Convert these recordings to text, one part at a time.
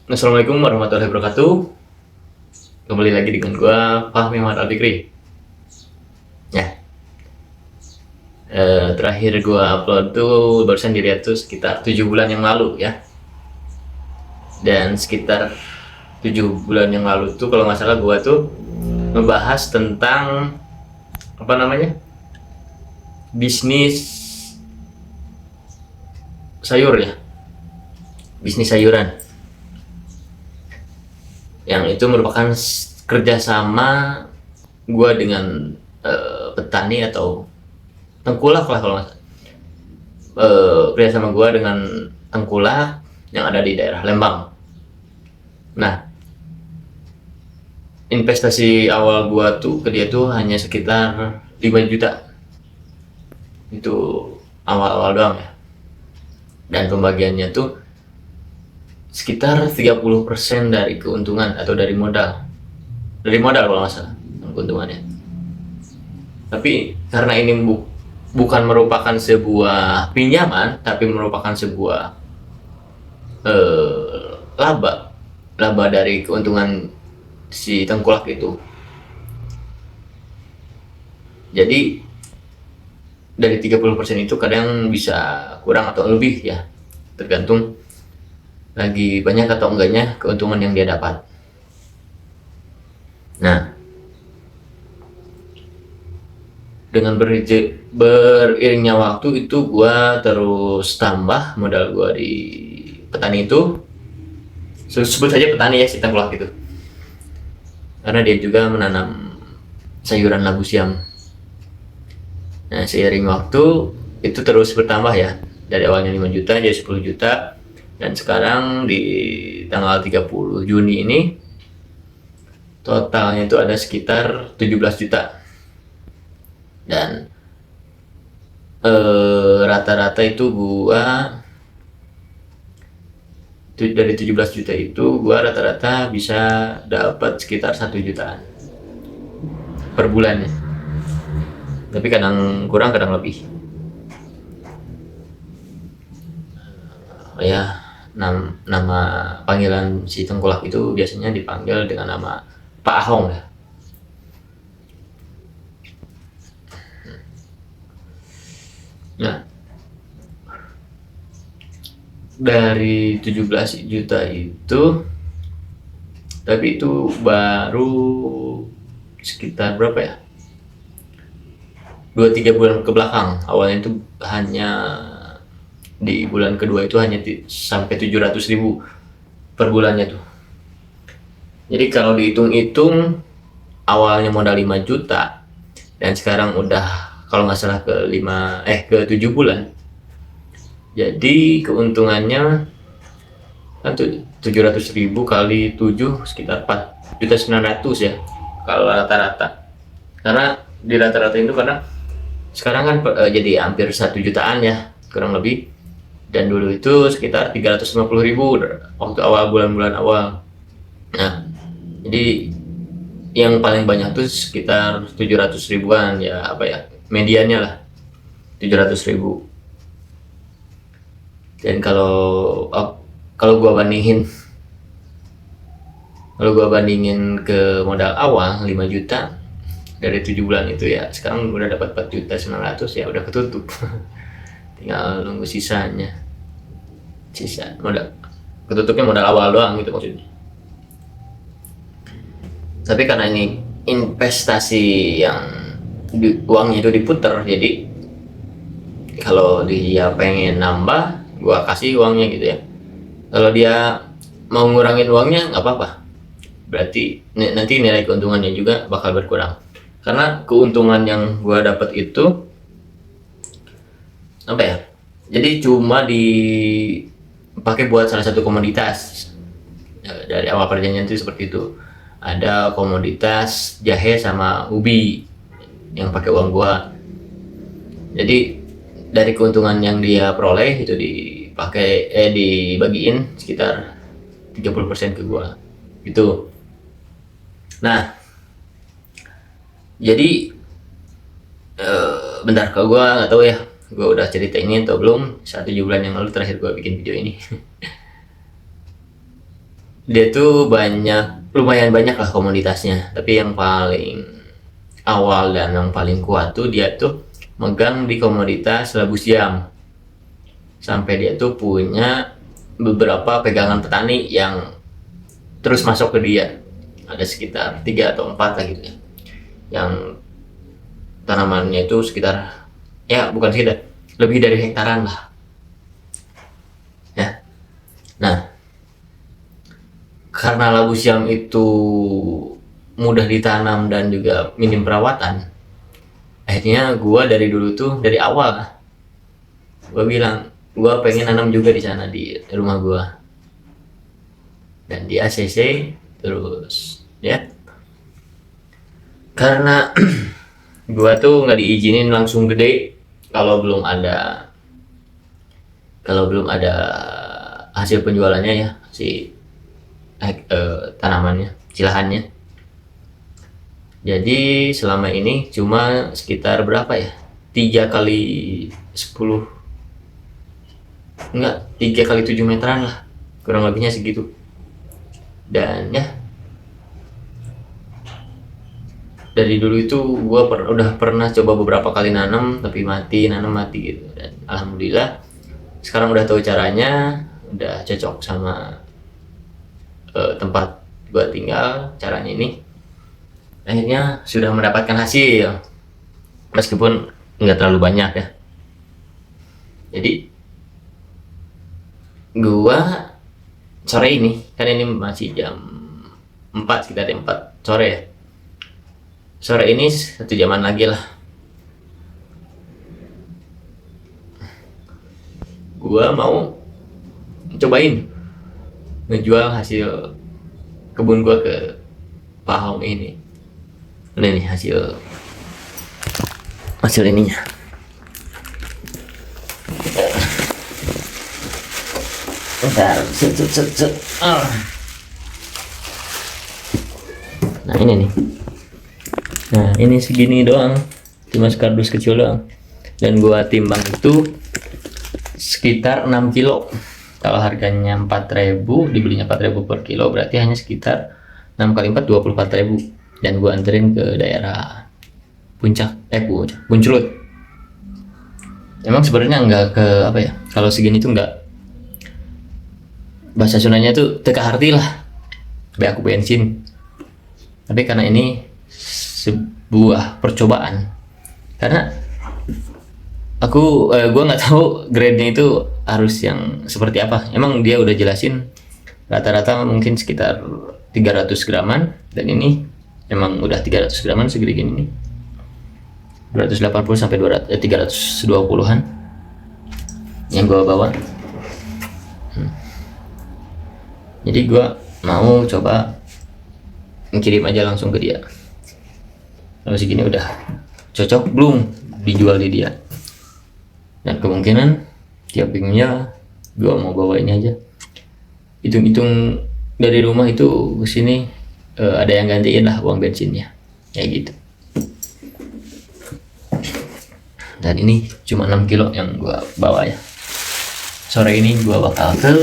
Assalamualaikum warahmatullahi wabarakatuh. Kembali lagi dengan gua Fahmi Muhammad Al-Fikri. Ya, terakhir gua upload tuh barusan dilihat tuh sekitar 7 bulan yang lalu ya. Dan sekitar 7 bulan yang lalu tuh kalau nggak salah gua tuh membahas tentang apa namanya? Bisnis sayur ya. Bisnis sayuran. Yang itu merupakan kerjasama gua dengan petani atau tengkulak lah kalau nggak salah. Kerjasama gua dengan tengkulak yang ada di daerah Lembang. Nah, investasi awal gua tuh ke dia tuh hanya sekitar 5 juta. Itu awal-awal doang ya. Dan pembagiannya tuh sekitar 30% dari keuntungan atau dari modal. Dari modal kalau nggak salah keuntungannya. Tapi karena ini bukan merupakan sebuah pinjaman, tapi merupakan sebuah laba dari keuntungan si tengkulak itu. Jadi dari 30% itu kadang bisa kurang atau lebih ya, tergantung lagi banyak atau enggaknya keuntungan yang dia dapat. Nah, dengan beriringnya waktu itu gua terus tambah modal gua di petani itu. Sebut saja petani ya si tengkulak itu, karena dia juga menanam sayuran labu siam. Nah, seiring waktu itu terus bertambah ya, dari awalnya 5 juta jadi 10 juta, dan sekarang di tanggal 30 Juni ini totalnya itu ada sekitar 17 juta. Dan rata-rata itu gua dari 17 juta itu gua rata-rata bisa dapat sekitar 1 jutaan per bulannya, tapi kadang kurang kadang lebih. Ya, nama panggilan si tengkulak itu biasanya dipanggil dengan nama Pak Ahong ya. Nah, dari 17 juta itu, tapi itu baru sekitar berapa ya, 2-3 bulan ke belakang. Awalnya itu hanya di bulan kedua itu hanya sampai 700.000 per bulannya tuh. Jadi kalau dihitung-hitung awalnya modal 5 juta dan sekarang udah kalau nggak salah ke 7 bulan. Jadi keuntungannya kan tuh 700.000 kali 7 sekitar 4.900.000 ya kalau rata-rata. Karena di rata-rata itu karena sekarang kan jadi hampir 1 jutaan ya kurang lebih, dan dulu itu sekitar 350.000 waktu awal bulan-bulan awal. Nah, jadi yang paling banyak tuh sekitar 700 ribuan ya, apa ya, mediannya lah 700.000. Dan kalau gua bandingin ke modal awal 5 juta dari 7 bulan itu ya, sekarang udah dapat 4.900.000 ya, udah ketutup. Tinggal nunggu sisa modal, ketutupnya modal awal doang gitu maksudnya. Tapi karena ini investasi yang uangnya itu diputer, jadi kalau dia pengen nambah gua kasih uangnya gitu ya. Kalau dia mau ngurangin uangnya nggak apa-apa, berarti nanti nilai keuntungannya juga bakal berkurang. Karena keuntungan yang gua dapat itu apa ya, jadi cuma dipakai buat salah satu komoditas. Dari awal perjanjian itu seperti itu, ada komoditas jahe sama ubi yang pakai uang gua. Jadi dari keuntungan yang dia peroleh itu dibagiin sekitar 30% ke gua gitu. Nah, jadi bentar, kalau gua nggak tahu ya gue udah cerita ini atau belum. 1 bulan yang lalu terakhir gue bikin video ini. dia tuh lumayan banyak lah komoditasnya, tapi yang paling awal dan yang paling kuat tuh dia tuh megang di komoditas labu siam, sampai dia tuh punya beberapa pegangan petani yang terus masuk ke dia. Ada sekitar 3 atau 4 lah gitu ya, yang tanamannya itu sekitar, ya bukan sekitar, lebih dari hektaran lah ya. Nah, karena labu siam itu mudah ditanam dan juga minim perawatan, akhirnya gue dari dulu tuh, dari awal gue bilang gue pengen nanam juga di sana di rumah gue dan di ACC terus ya. Karena gue tuh nggak diizinin langsung gede kalau belum ada hasil penjualannya ya, si tanamannya, cilahannya. Jadi selama ini cuma sekitar berapa ya, 3 kali 10, enggak, 3 kali 7 meteran lah, kurang lebihnya segitu. Dan ya, dari dulu itu gue udah pernah coba beberapa kali nanam tapi nanam mati gitu. Dan alhamdulillah sekarang udah tahu caranya, udah cocok sama tempat gue tinggal, caranya ini. Akhirnya sudah mendapatkan hasil, meskipun nggak terlalu banyak ya. Jadi gue sore ini, kan ini masih jam 4, sekitar jam 4 sore ya. Sore ini 1 jaman lagi lah, gue mau cobain ngejual hasil kebun gue ke Pak Hong ini. Ini nih hasil ininya. Bentar, Nah ini nih. Nah ini segini doang, cuma sekardus kecil doang. Dan gua timbang itu sekitar 6 kilo. Kalau harganya 4.000, dibelinya 4.000 per kilo, berarti hanya sekitar 6 kali 4, 24.000. Dan gua anterin ke daerah Puncelut. Emang sebenarnya enggak ke apa ya, kalau segini tuh enggak, bahasa Sundanya tuh teka harti lah, be aku bensin. Tapi karena ini sebuah percobaan, karena gue nggak tahu grade-nya itu harus yang seperti apa. Emang dia udah jelasin rata-rata mungkin sekitar 300 graman, dan ini emang udah 300 graman segede gini nih, 280 sampai 320-an yang gue bawa. Jadi gue mau coba ngirim aja langsung ke dia. Kalau segini udah cocok belum dijual di dia, dan kemungkinan tiap minggunya gue mau bawa ini aja. Hitung-hitung dari rumah itu ke sini ada yang gantiin lah uang bensinnya, kayak gitu. Dan ini cuma 6 kilo yang gue bawa ya. Sore ini gue bakal ke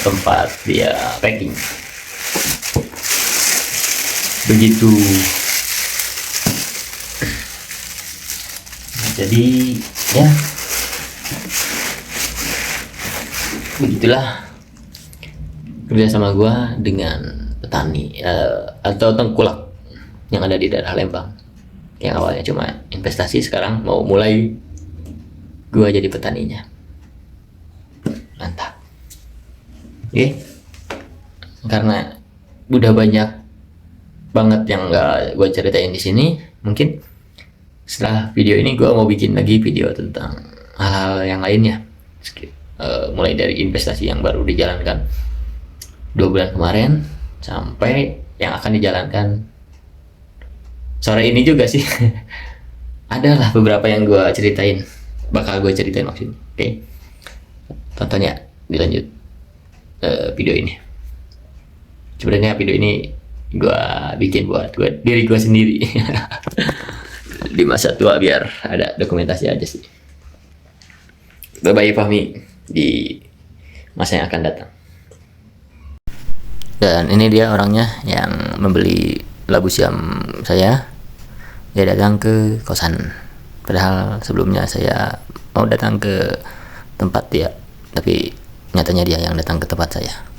tempat dia packing. Begitu. Jadi ya begitulah kerja sama gue dengan petani atau tengkulak yang ada di daerah Lembang, yang awalnya cuma investasi, sekarang mau mulai gue jadi petaninya. Mantap. Oke, karena udah banyak banget yang nggak gue ceritain di sini, mungkin setelah video ini gue mau bikin lagi video tentang hal-hal yang lainnya, mulai dari investasi yang baru dijalankan 2 bulan kemarin sampai yang akan dijalankan sore ini juga sih. Adalah beberapa yang bakal gue ceritain maksudnya. Oke, tontonnya dilanjut video ini. Sebenarnya video ini gue bikin buat diri gue sendiri di masa tua, biar ada dokumentasi aja sih. Bye bye Fahmi di masa yang akan datang. Dan ini dia orangnya yang membeli labu siam saya. Dia datang ke kosan, padahal sebelumnya saya mau datang ke tempat dia, tapi nyatanya dia yang datang ke tempat saya.